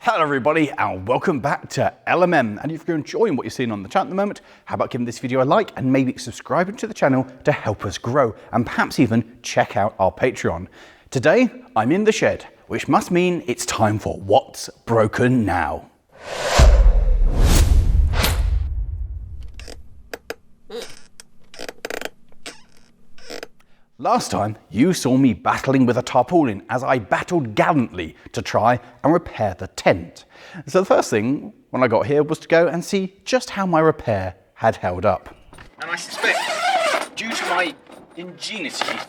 Hello everybody and welcome back to LMM, and if you're enjoying what you're seeing on the channel at the moment, how about giving this video a like and maybe subscribing to the channel to help us grow, and perhaps even check out our Patreon. Today I'm in the shed, which must mean it's time for What's Broken Now. Last time, you saw me battling with a tarpaulin as I battled gallantly to try and repair the tent. So the first thing when I got here was to go and see just how my repair had held up. And I suspect, due to my ingenuity,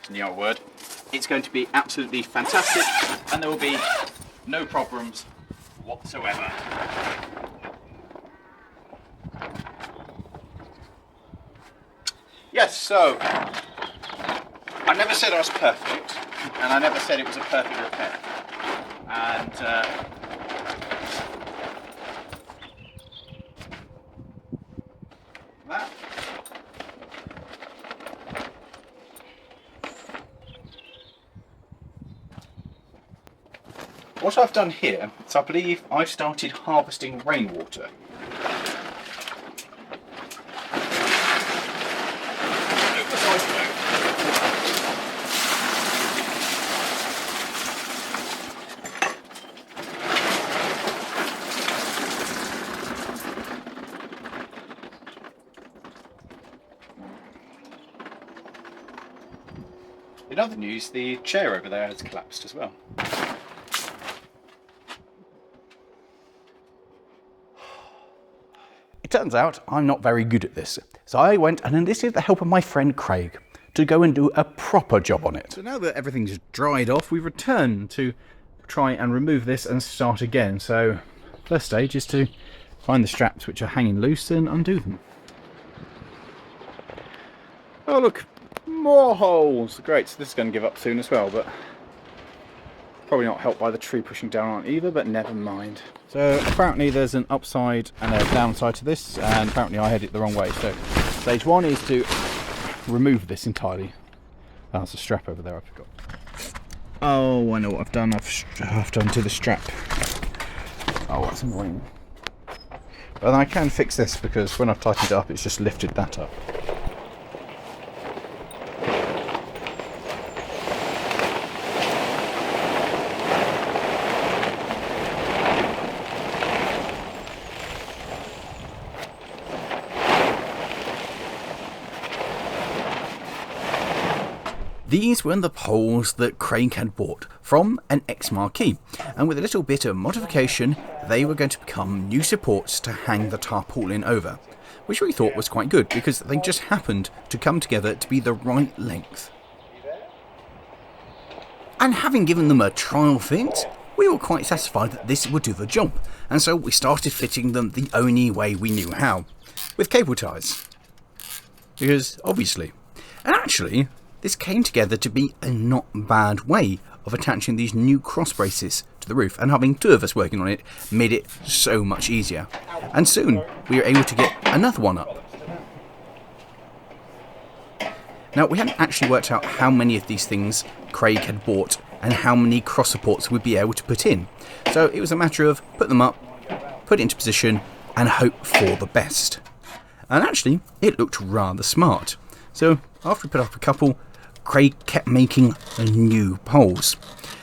in the old word, it's going to be absolutely fantastic and there will be no problems whatsoever. Yes, so I never said I was perfect, and I never said it was a perfect repair. And that. What I've done here is I believe I've started harvesting rainwater. In other news, the chair over there has collapsed as well. It turns out I'm not very good at this, so I went and enlisted the help of my friend Craig to go and do a proper job on it. So now that everything's dried off, we've returned to try and remove this and start again. So first stage is to find the straps which are hanging loose and undo them. Oh look! More holes! Great, so this is going to give up soon as well, but probably not helped by the tree pushing down on it either, but never mind. So apparently there's an upside and a downside to this, and apparently I had it the wrong way. So stage one is to remove this entirely. Oh, there's a strap over there, I forgot. Oh, I know what I've done. I've done to the strap. Oh, that's annoying. But then I can fix this because when I've tightened it up, it's just lifted that up. These were the poles that Craig had bought from an ex-marquee, and with a little bit of modification they were going to become new supports to hang the tarpaulin over, which we thought was quite good because they just happened to come together to be the right length. And having given them a trial fit, we were quite satisfied that this would do the job, and so we started fitting them the only way we knew how, with cable ties. Because obviously, and actually, this came together to be a not bad way of attaching these new cross braces to the roof, and having two of us working on it made it so much easier. And soon we were able to get another one up. Now we hadn't actually worked out how many of these things Craig had bought and how many cross supports we'd be able to put in. So it was a matter of put them up, put it into position and hope for the best. And actually it looked rather smart. So after we put up a couple, Craig kept making new poles,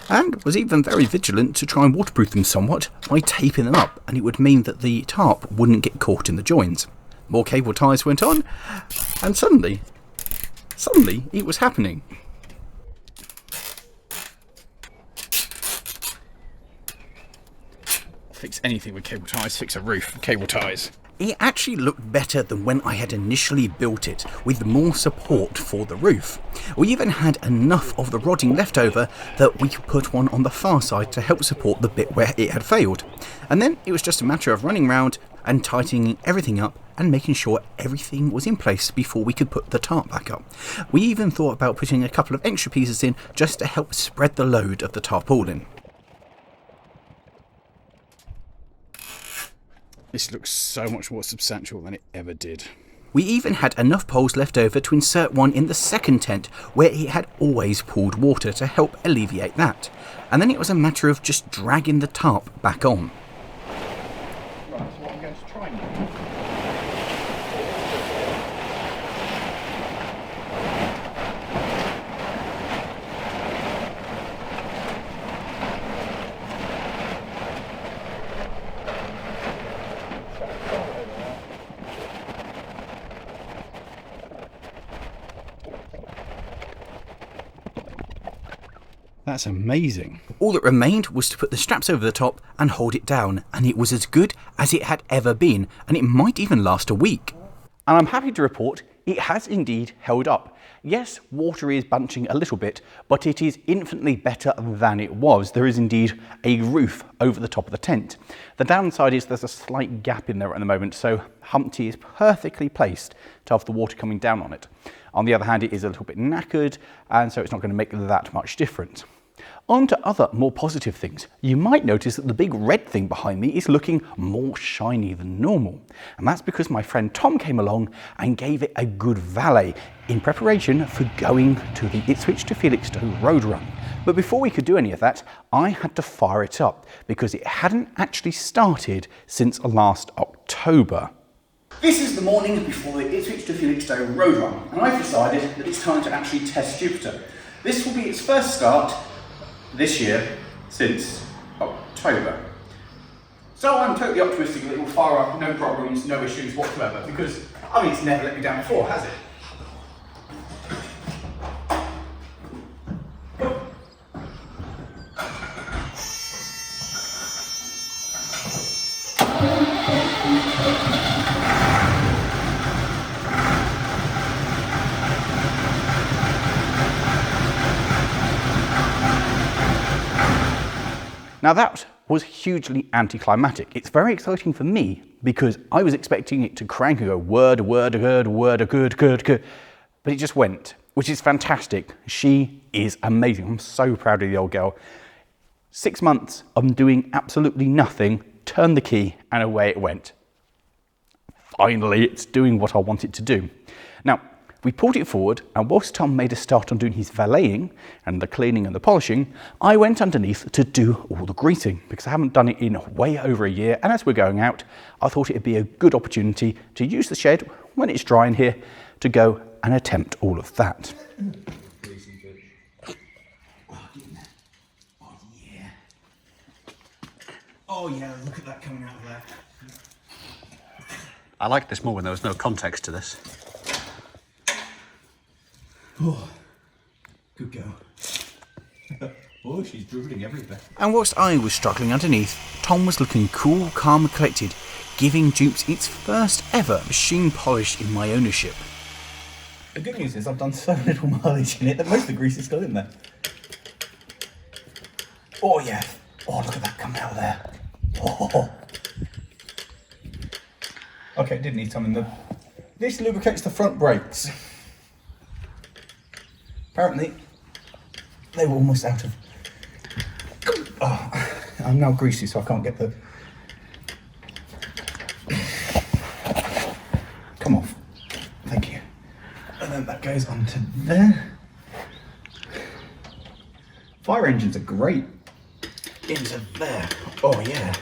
and was even very vigilant to try and waterproof them somewhat by taping them up, and it would mean that the tarp wouldn't get caught in the joins. More cable ties went on, and suddenly it was happening. Fix anything with cable ties, fix a roof with cable ties. It actually looked better than when I had initially built it, with more support for the roof. We even had enough of the rodding left over that we could put one on the far side to help support the bit where it had failed. And then it was just a matter of running round and tightening everything up and making sure everything was in place before we could put the tarp back up. We even thought about putting a couple of extra pieces in just to help spread the load of the tarpaulin. This looks so much more substantial than it ever did. We even had enough poles left over to insert one in the second tent where it had always pooled water to help alleviate that. And then it was a matter of just dragging the tarp back on. Right, so what I'm going to try and do. That's amazing. All that remained was to put the straps over the top and hold it down, and it was as good as it had ever been, and it might even last a week. And I'm happy to report it has indeed held up. Yes, water is bunching a little bit, but it is infinitely better than it was. There is indeed a roof over the top of the tent. The downside is there's a slight gap in there at the moment, so Humpty is perfectly placed to have the water coming down on it. On the other hand, it is a little bit knackered, and so it's not going to make that much difference. On to other more positive things. You might notice that the big red thing behind me is looking more shiny than normal. And that's because my friend Tom came along and gave it a good valet in preparation for going to the Ipswich to Felixstowe road run. But before we could do any of that, I had to fire it up because it hadn't actually started since last October. This is the morning before the Ipswich to Felixstowe road run, and I've decided that it's time to actually test Jupiter. This will be its first start this year since October. So I'm totally optimistic that it will fire up, no problems, no issues whatsoever, because, I mean, it's never let me down before, has it? Now that was hugely anticlimactic. It's very exciting for me because I was expecting it to crank and go word, good, but it just went, which is fantastic. She is amazing. I'm so proud of the old girl. 6 months of doing absolutely nothing, turned the key and away it went. Finally, it's doing what I want it to do. Now, we pulled it forward, and whilst Tom made a start on doing his valeting and the cleaning and the polishing, I went underneath to do all the greasing because I haven't done it in way over a year. And as we're going out, I thought it'd be a good opportunity to use the shed when it's dry in here to go and attempt all of that. Oh yeah, look at that coming out of there. I liked this more when there was no context to this. Oh, good girl. Oh, she's dribbling everywhere. And whilst I was struggling underneath, Tom was looking cool, calm and collected, giving Jupes its first ever machine polish in my ownership. The good news is I've done so little mileage in it that most of the grease is still in there. Oh yeah. Oh, look at that coming out of there. Oh. Okay, it did need some in the... This lubricates the front brakes. Apparently, they were almost out of... Oh, I'm now greasy, so I can't get the... Come off. Thank you. And then that goes onto there. Fire engines are great. Into there. Oh, yeah.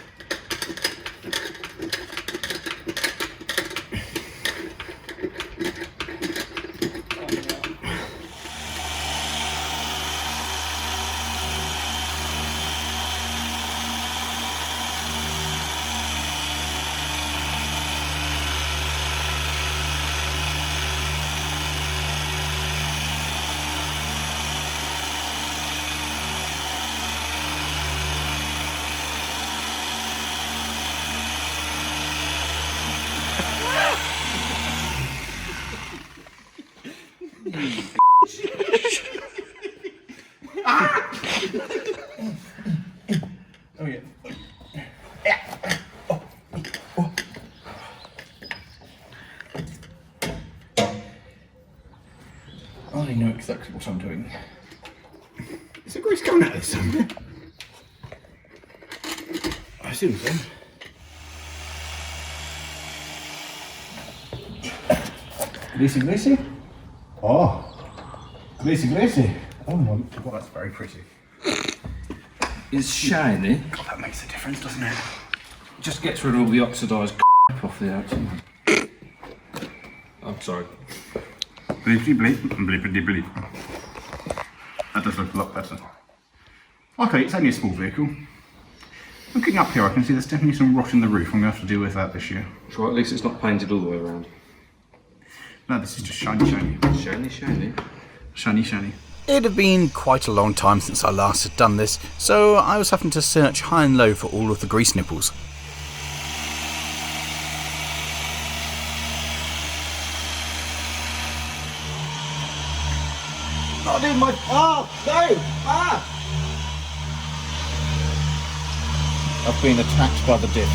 Oh yeah. Oh. Oh. I know exactly what I'm doing. Is there grease coming out of this somewhere? I assume so. Greasy, greasy. Oh, greasy, greasy. Oh my God, that's very pretty. It's shiny. God, that makes a difference, doesn't it? Just gets rid of all the oxidised off the outside. I'm sorry. Bleepy bleep, bleepity bleep. That does look a lot better. Okay, it's only a small vehicle. Looking up here, I can see there's definitely some rot in the roof. I'm going to have to deal with that this year. So at least it's not painted all the way around. No, this is just shiny, shiny. Shiny, shiny. Shiny, shiny. It had been quite a long time since I last had done this, so I was having to search high and low for all of the grease nipples. Not in my... Oh, no! Ah! I've been attacked by the diff.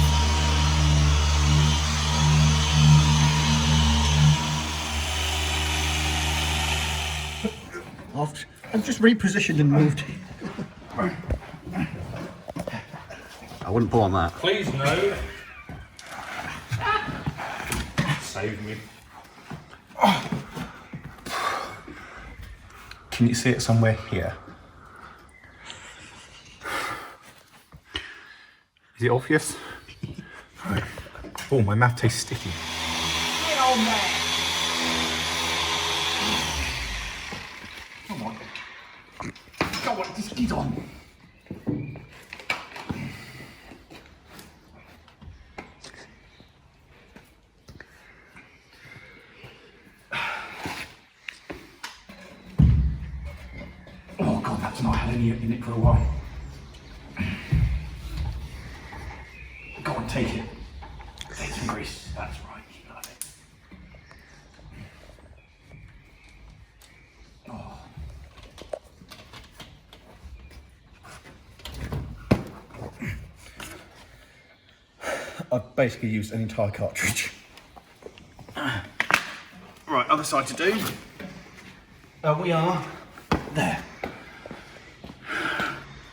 I've just repositioned and moved. I wouldn't pull on that. Please no. Save me. Can you see it somewhere here? Is it obvious? Oh, my mouth tastes sticky. Get on there! Come on. Come on, just get on. Oh God, that's not had any in it for a while. Go on, take it. Take some grease. That's right. You got it. Oh. I've basically used an entire cartridge. Right, other side to do. We are there.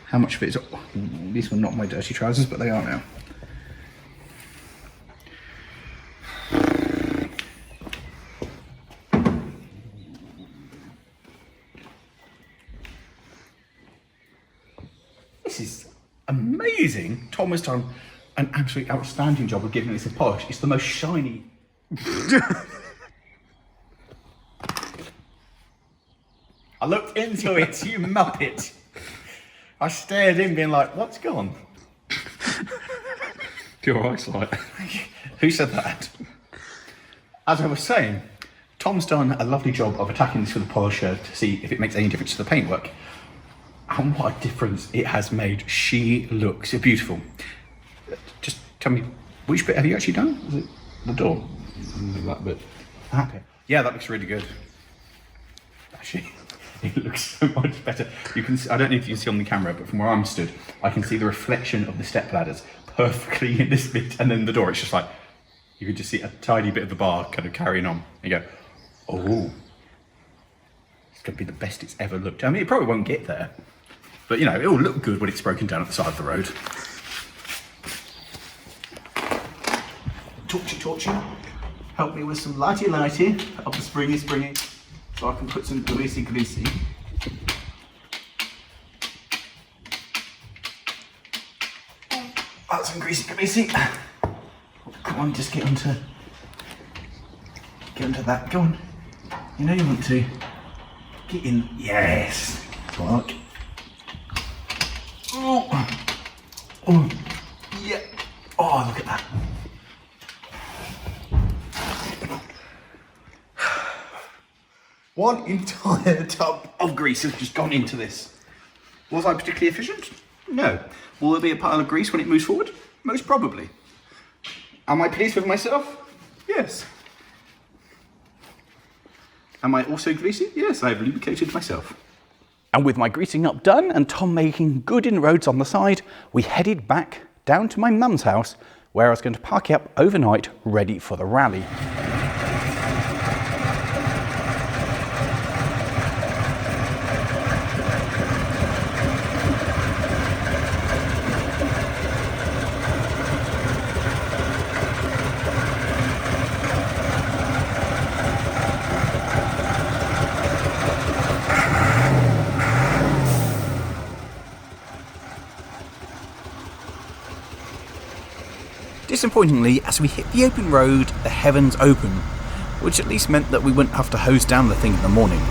How much of it is... Oh, these were not my dirty trousers, but they are now. This is amazing. Tom has done an absolutely outstanding job of giving this a polish. It's the most shiny. I looked into it, you muppet. I stared in, being like, what's gone? Your eyesight. Who said that? As I was saying, Tom's done a lovely job of attacking this with a polisher to see if it makes any difference to the paintwork. And what a difference it has made. She looks beautiful. Just tell me, which bit have you actually done? Is it the door? That bit. Okay. Yeah, that looks really good. Actually, it looks so much better. You can see, I don't know if you can see on the camera, but from where I'm stood, I can see the reflection of the step ladders perfectly in this bit, and then the door, it's just like, you can just see a tiny bit of the bar kind of carrying on. And you go, oh, it's going to be the best it's ever looked. I mean, it probably won't get there, but you know, it will look good when it's broken down at the side of the road. Torchy, help me with some lighty of the springy, so I can put some greasy. Oh, some greasy. Come on, just get onto that. Go on. You know you want to. Get in. Yes. Work. Oh. Yeah. Oh, look at that. One entire tub of grease has just gone into this. Was I particularly efficient? No. Will there be a pile of grease when it moves forward? Most probably. Am I pleased with myself? Yes. Am I also greasy? Yes, I've lubricated myself. And with my greasing up done and Tom making good inroads on the side, we headed back down to my mum's house, where I was going to park it up overnight, ready for the rally. Disappointingly, as we hit the open road, the heavens opened, which at least meant that we wouldn't have to hose down the thing in the morning.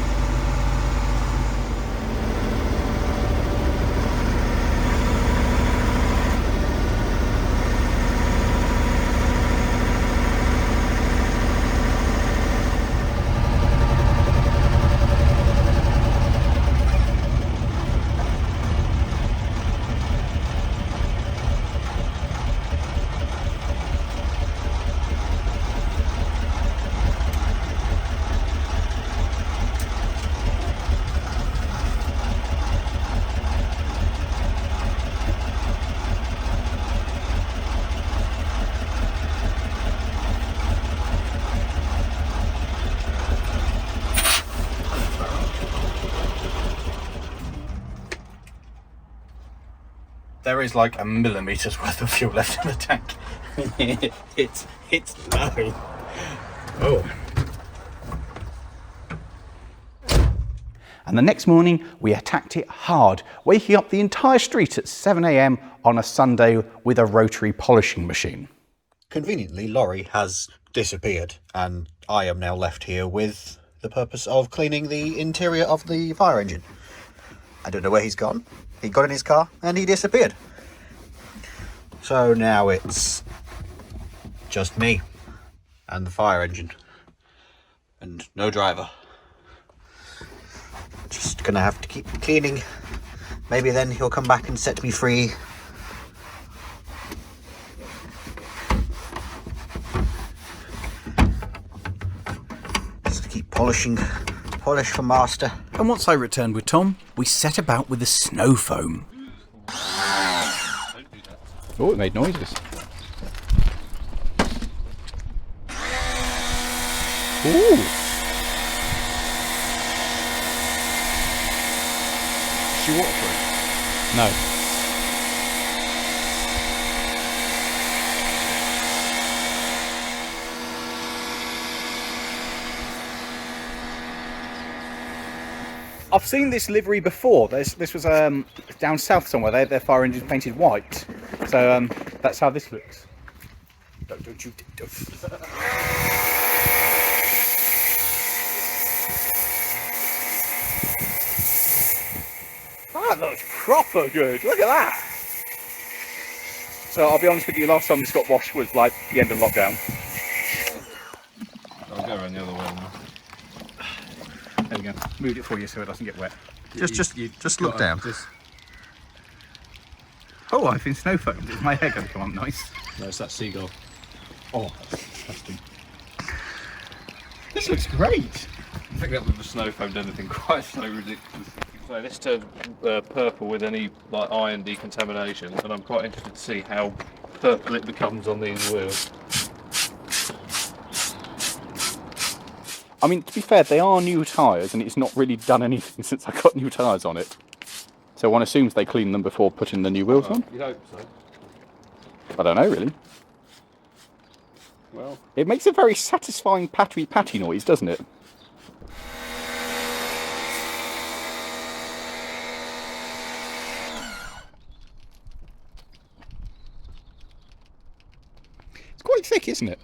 There is like a millimetre's worth of fuel left in the tank. it's low. Oh. And the next morning, we attacked it hard, waking up the entire street at 7 a.m. on a Sunday with a rotary polishing machine. Conveniently, Lawrie has disappeared, and I am now left here with the purpose of cleaning the interior of the fire engine. I don't know where he's gone. He got in his car and he disappeared. So now it's just me and the fire engine and no driver. Just gonna have to keep cleaning. Maybe then he'll come back and set me free. Just keep polishing. Polish for master. And once I returned with Tom, we set about with the snow foam. Oh, it made noises. Ooh. Is she waterproof? No. I've seen this livery before. This was down south somewhere. They had their fire engines painted white, so that's how this looks. Don't you? That looks proper good. Look at that. So I'll be honest with you. Last time this got washed was like the end of lockdown. I'll go around the other way now. There we go. Moved it for you so it doesn't get wet. Just look down. Oh, I've been snow foamed. Is my hair going to come up nice? No, it's that seagull. Oh, that's disgusting. This looks great. I think that with the snow foamed anything quite so ridiculous. So this turned purple with any like iron decontamination, and I'm quite interested to see how purple it becomes on these wheels. I mean, to be fair, they are new tyres, and it's not really done anything since I got new tyres on it. So one assumes they clean them before putting the new wheels on. You'd hope so. I don't know, really. Well, It makes a very satisfying patty noise, doesn't it? It's quite thick, isn't it?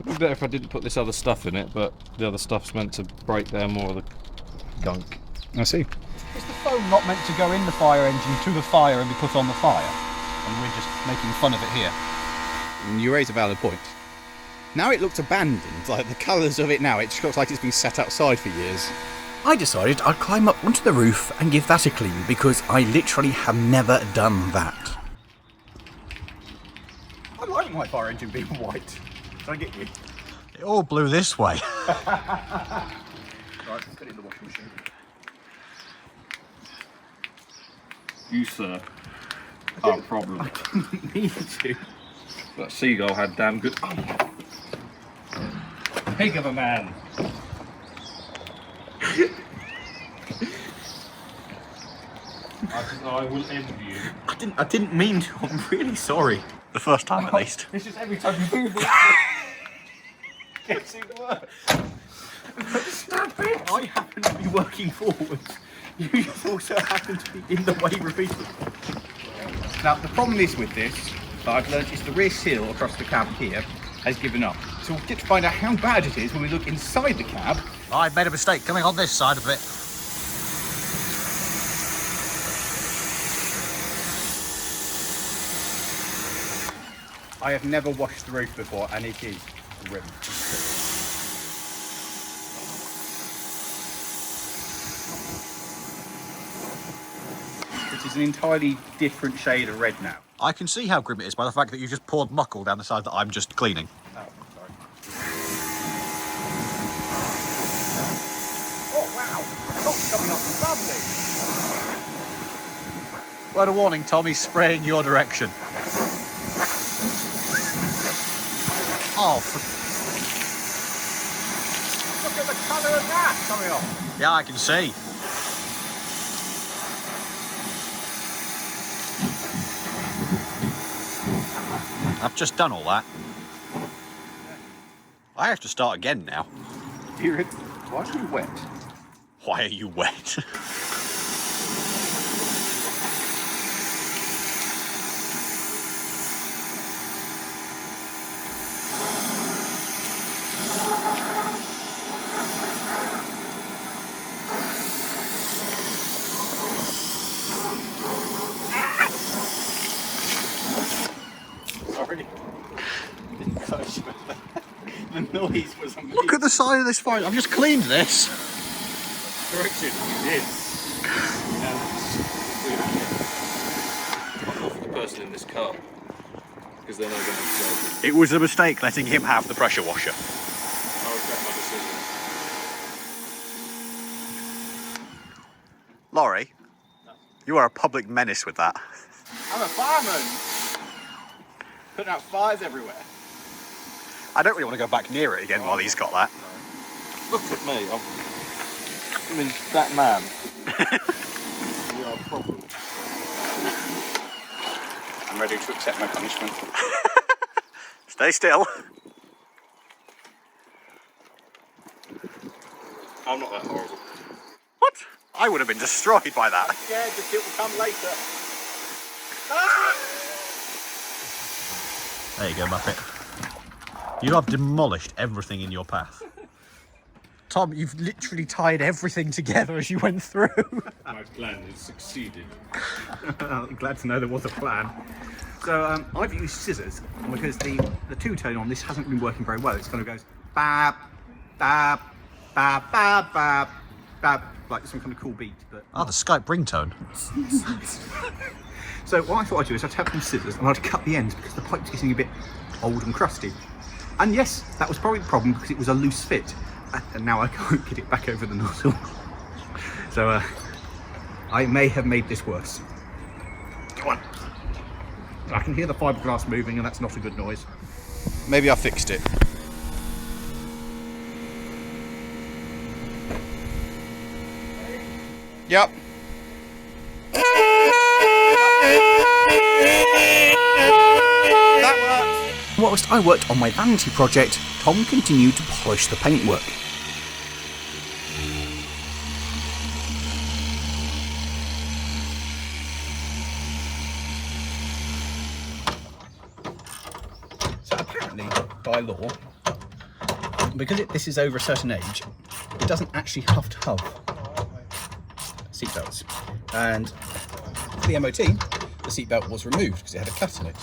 it'd be better if I didn't put this other stuff in it, but the other stuff's meant to break down more of the gunk. I see. Is the foam not meant to go in the fire engine to the fire and be put on the fire? And we're just making fun of it here. You raise a valid point. Now it looks abandoned, like the colours of it now, it just looks like it's been set outside for years. I decided I'd climb up onto the roof and give that a clean, because I literally have never done that. I like my fire engine being white. Did I get you? It all blew this way. Right, put it in the washing machine. You, sir, are a problem. I didn't need to. That seagull had damn good. Oh. Pig of a man. I will envy you. I didn't mean to. I'm really sorry. The first time, at least. It's just every time you move it, gets even worse. Stop it! I happen to be working forwards. You also happen to be in the way repeatedly. Now, the problem is with this, that I've learned is the rear seal across the cab here has given up. So we'll get to find out how bad it is when we look inside the cab. I've made a mistake coming on this side of it. I have never washed the roof before and it is grim. It is an entirely different shade of red now. I can see how grim it is by the fact that you've just poured muck all down the side that I'm just cleaning. Oh, sorry. Oh wow, the top's coming off lovely. Word of warning, Tom, he's spraying your direction. Oh, Look at the colour of that coming off. yeah, I can see. I've just done all that. I have to start again now. Why are you wet? Why are you wet? Sorry. Didn't touch me. The noise was amazing. Look at the side of this fire. I've just cleaned this. Correction, you did. Off the person in this car, because they're not going to It was a mistake letting him have the pressure washer. I regret my decision. Lawrie, you are a public menace with that. I'm a fireman. Putting out fires everywhere. I don't really want to go back near it again while he's got that. Look at me. I mean, that man. You are a problem. I'm ready to accept my punishment. Stay still. I'm not that horrible. What? I would have been destroyed by that. Yeah, the shit will come later. There you go, Muppet. You have demolished everything in your path. Tom, you've literally tied everything together as you went through. My plan has succeeded. Glad to know there was a plan. So I've used scissors because the two-tone on this hasn't been working very well. It kind of goes bab, bab, bab, bab, bab, bab, like some kind of cool beat. But Ah, the Skype ringtone. so what I thought I'd do is I'd have some scissors and I'd cut the ends because the pipe's getting a bit old and crusty. And yes, that was probably the problem because it was a loose fit. And now I can't get it back over the nozzle. So I may have made this worse. Come on. I can hear the fiberglass moving and that's not a good noise. Maybe I fixed it. Yep. That works. Whilst I worked on my vanity project, Tom continued to polish the paintwork. So apparently, by law, because this is over a certain age, it doesn't actually have to have seatbelts. And for the MOT, the seatbelt was removed because it had a cut in it.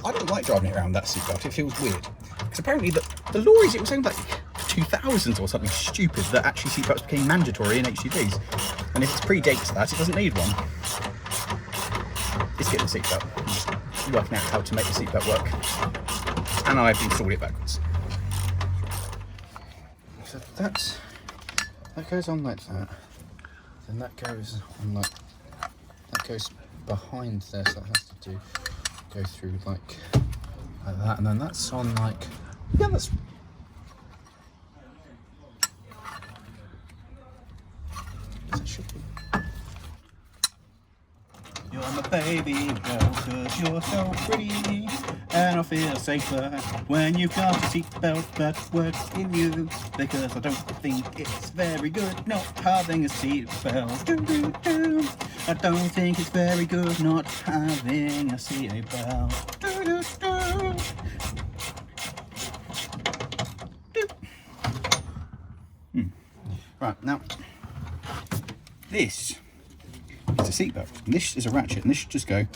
I don't like driving it around that seatbelt, it feels weird. Because apparently the Lawries, it was only like 2000s or something stupid that actually seatbelts became mandatory in HGVs. And if it predates that, it doesn't need one. It's getting a seatbelt. I'm just working out how to make the seatbelt work. And I've installed it backwards. So that goes on like that. Then that goes on like, that goes behind there, so that has to go through like that, and then that's on like, yeah, that's, that should be. You're on the baby girl, 'cause you're so pretty. And I feel safer when you've got a seatbelt that works in you. Because I don't think it's very good not having a seatbelt. Do-do-do. I don't think it's very good not having a seatbelt. Do-do-do. Right, now, this is a seatbelt, and this is a ratchet, and this should just go,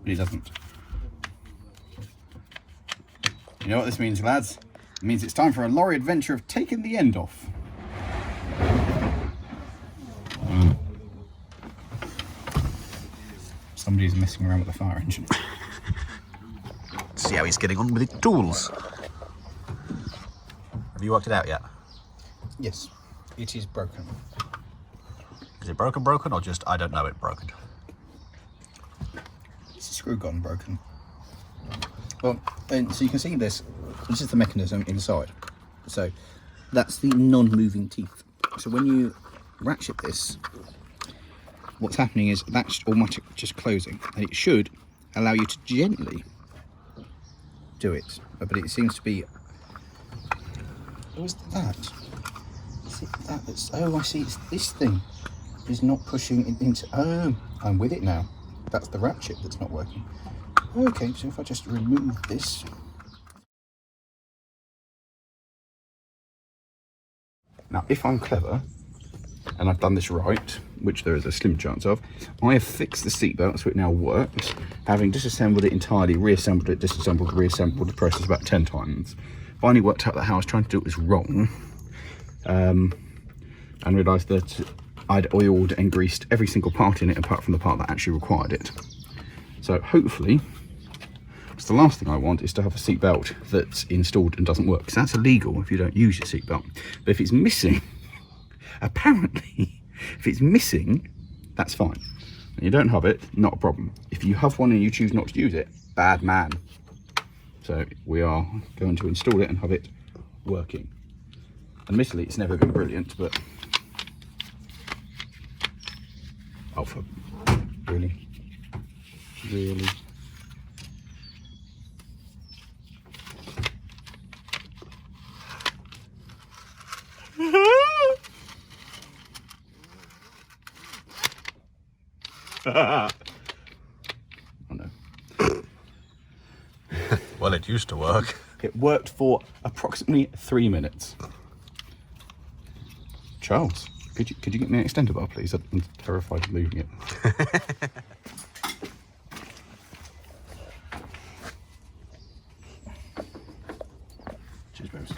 but it doesn't. You know what this means, lads? It means it's time for a Lawrie adventure of taking the end off. Somebody's messing around with the fire engine. See how he's getting on with the tools. Have you worked it out yet? Yes, it is broken. Is it broken, or just I don't know it broken? It's a screw gone broken. Well, and so you can see this. This is the mechanism inside. So that's the non-moving teeth. So when you ratchet this, what's happening is that's automatically just closing, and it should allow you to gently do it. But it seems to be. What is that? Is it that that's? Oh, I see. It's this thing is not pushing it into. Oh, I'm with it now. That's the ratchet that's not working. Okay, so if I just remove this. Now, if I'm clever, and I've done this right, which there is a slim chance of, I have fixed the seatbelt so it now works, having disassembled it entirely, reassembled it, disassembled, reassembled the process about 10 times. Finally worked out that how I was trying to do it was wrong, and realised that I'd oiled and greased every single part in it apart from the part that actually required it. So hopefully, because the last thing I want is to have a seatbelt that's installed and doesn't work, because that's illegal if you don't use your seatbelt. But if it's missing, apparently, if it's missing, that's fine. And you don't have it, not a problem. If you have one and you choose not to use it, bad man. So we are going to install it and have it working. Admittedly, it's never been brilliant, but oh, for really. Oh no. Well, it used to work. It worked for approximately 3 minutes. Charles, could you get me an extender bar, please? I'm terrified of moving it. Cheers, babes.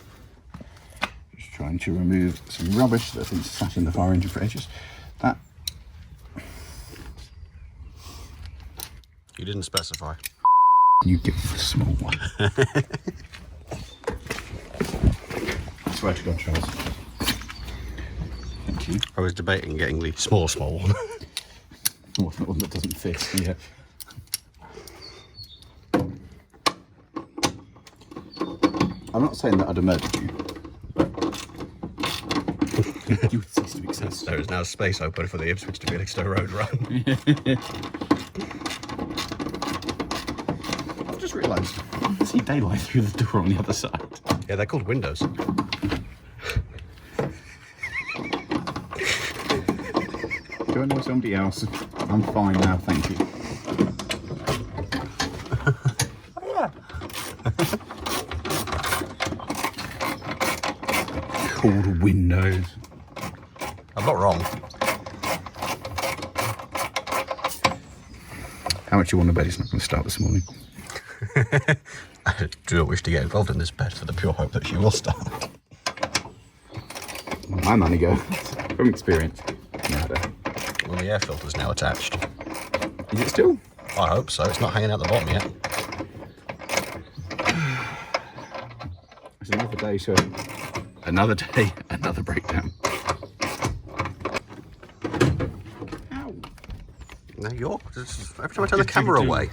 Just trying to remove some rubbish that's been sat in the fire engine for ages. That. You didn't specify. You give the small one. I swear to God, Charles. Thank you. I was debating getting the small one. Oh, the one that doesn't fit, yeah. I'm not saying that I'd have murdered you, but you would cease to exist. There is now space open for the Ipswich to Felixstowe Road run. I've just realised I see daylight through the door on the other side. Yeah, they're called windows. Do I know somebody else? I'm fine now, thank you. Oh, yeah. Called windows. I'm not wrong. How much you want to bet it's not going to start this morning? I do not wish to get involved in this bet for the pure hope that she will start. My money goes from experience. Nada. Well, the air filter's now attached. Is it still? I hope so. It's not hanging out the bottom yet. It's another day, so another day, another breakdown. Ow. No, you're. Every time I turn the camera away.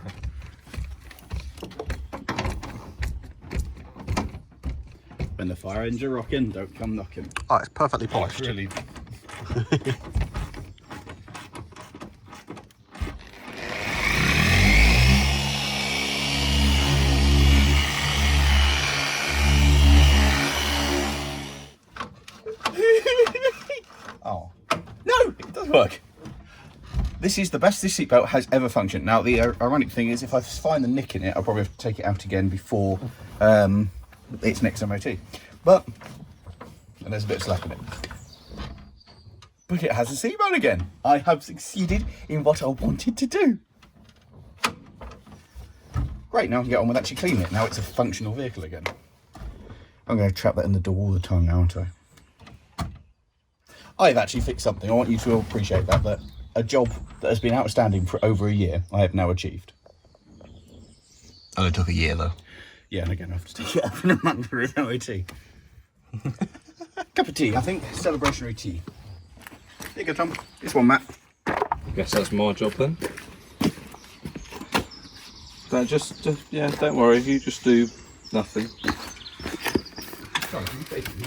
When the fire engine rocking, don't come knocking. Oh, it's perfectly polished. Really. this is the best this seatbelt has ever functioned. Now, the ironic thing is, if I find the nick in it, I'll probably have to take it out again before its next MOT. But, and there's a bit of slack in it. But it has a seatbelt again. I have succeeded in what I wanted to do. Great, now I can get on with actually cleaning it. Now it's a functional vehicle again. I'm going to trap that in the door all the time now, aren't I? I've actually fixed something. I want you to appreciate that a job that has been outstanding for over a year, I have now achieved. Only took a year though. Yeah, and again I have to take it up in a month for an MOT. Cup of tea, I think. Celebrationary tea. There you go, Tom. This one, Matt. Guess that's my job then. Yeah, don't worry. You just do nothing. Sorry, can you take me?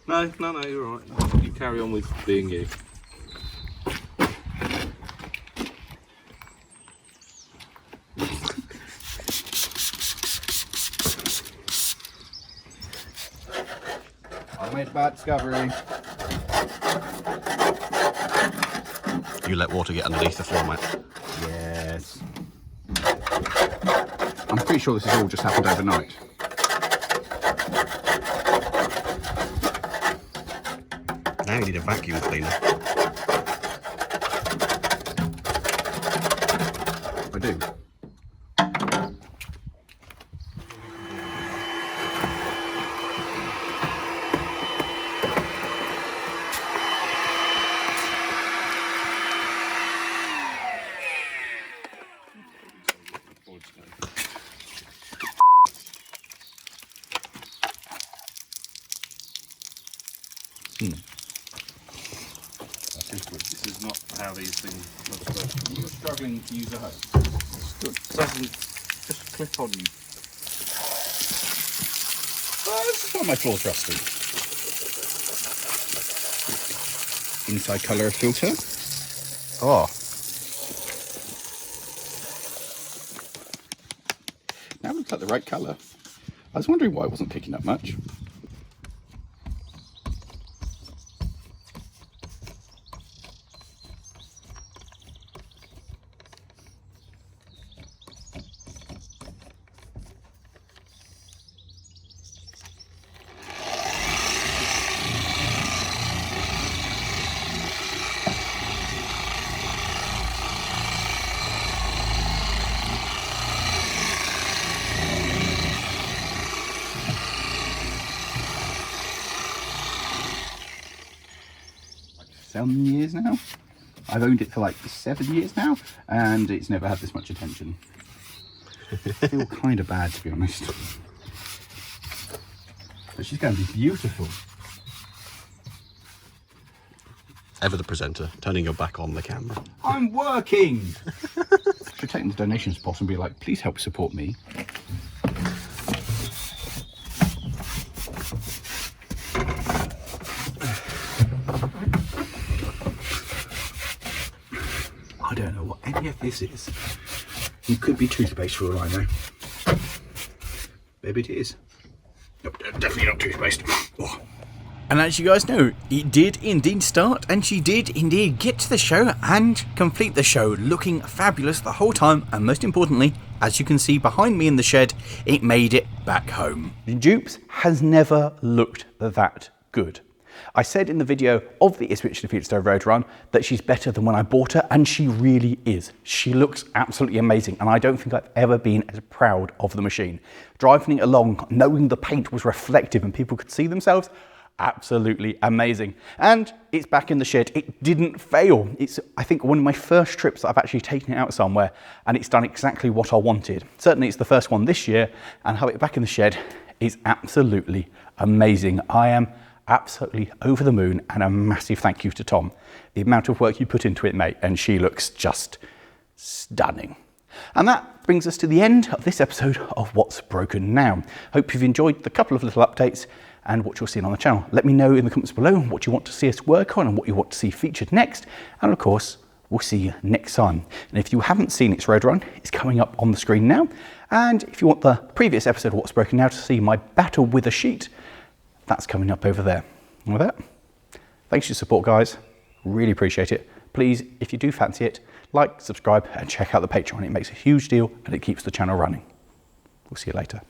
No, you're all right. You carry on with being you. I made a bad discovery. You let water get underneath the floor mat. Yes. I'm pretty sure this has all just happened overnight. Now you need a vacuum cleaner. I do. This is not how these things are supposed to be. You're struggling to use a hose. It doesn't just clip on you. Oh, this is why my floor's rusty. Inside colour filter. Oh, Now it looks like the right colour. I was wondering why I wasn't picking up much. Some years now. I've owned it for like 7 years now, and it's never had this much attention. I feel kind of bad, to be honest. But she's going to be beautiful. ever the presenter, turning your back on the camera. I'm working! Should take them to donations pot and be like, please help support me. I don't know what any of this is. It could be toothpaste for all I know. Maybe it is. No, definitely not toothpaste. Oh. And as you guys know, it did indeed start, and she did indeed get to the show and complete the show, looking fabulous the whole time, and most importantly, as you can see behind me in the shed, it made it back home. Jupes has never looked that good. I said in the video of the Ipswich to Felixstowe Road Run that she's better than when I bought her, and she really is. She looks absolutely amazing, and I don't think I've ever been as proud of the machine. Driving it along, knowing the paint was reflective and people could see themselves, absolutely amazing. And it's back in the shed. It didn't fail. It's, I think, one of my first trips that I've actually taken it out somewhere, and it's done exactly what I wanted. Certainly it's the first one this year, and have it back in the shed is absolutely amazing. I am absolutely over the moon, and a massive thank you to Tom. The amount of work you put into it, mate, and she looks just stunning. And that brings us to the end of this episode of What's Broken Now. Hope you've enjoyed the couple of little updates and what you're seeing on the channel. Let me know in the comments below what you want to see us work on and what you want to see featured next. And of course, we'll see you next time. And if you haven't seen its road run, it's coming up on the screen now. And if you want the previous episode of What's Broken Now to see my battle with a sheet, that's coming up over there. And with that, thanks for your support, guys. Really appreciate it. Please, if you do fancy it, Like, subscribe, and check out the Patreon. It makes a huge deal and it keeps the channel running. We'll see you later.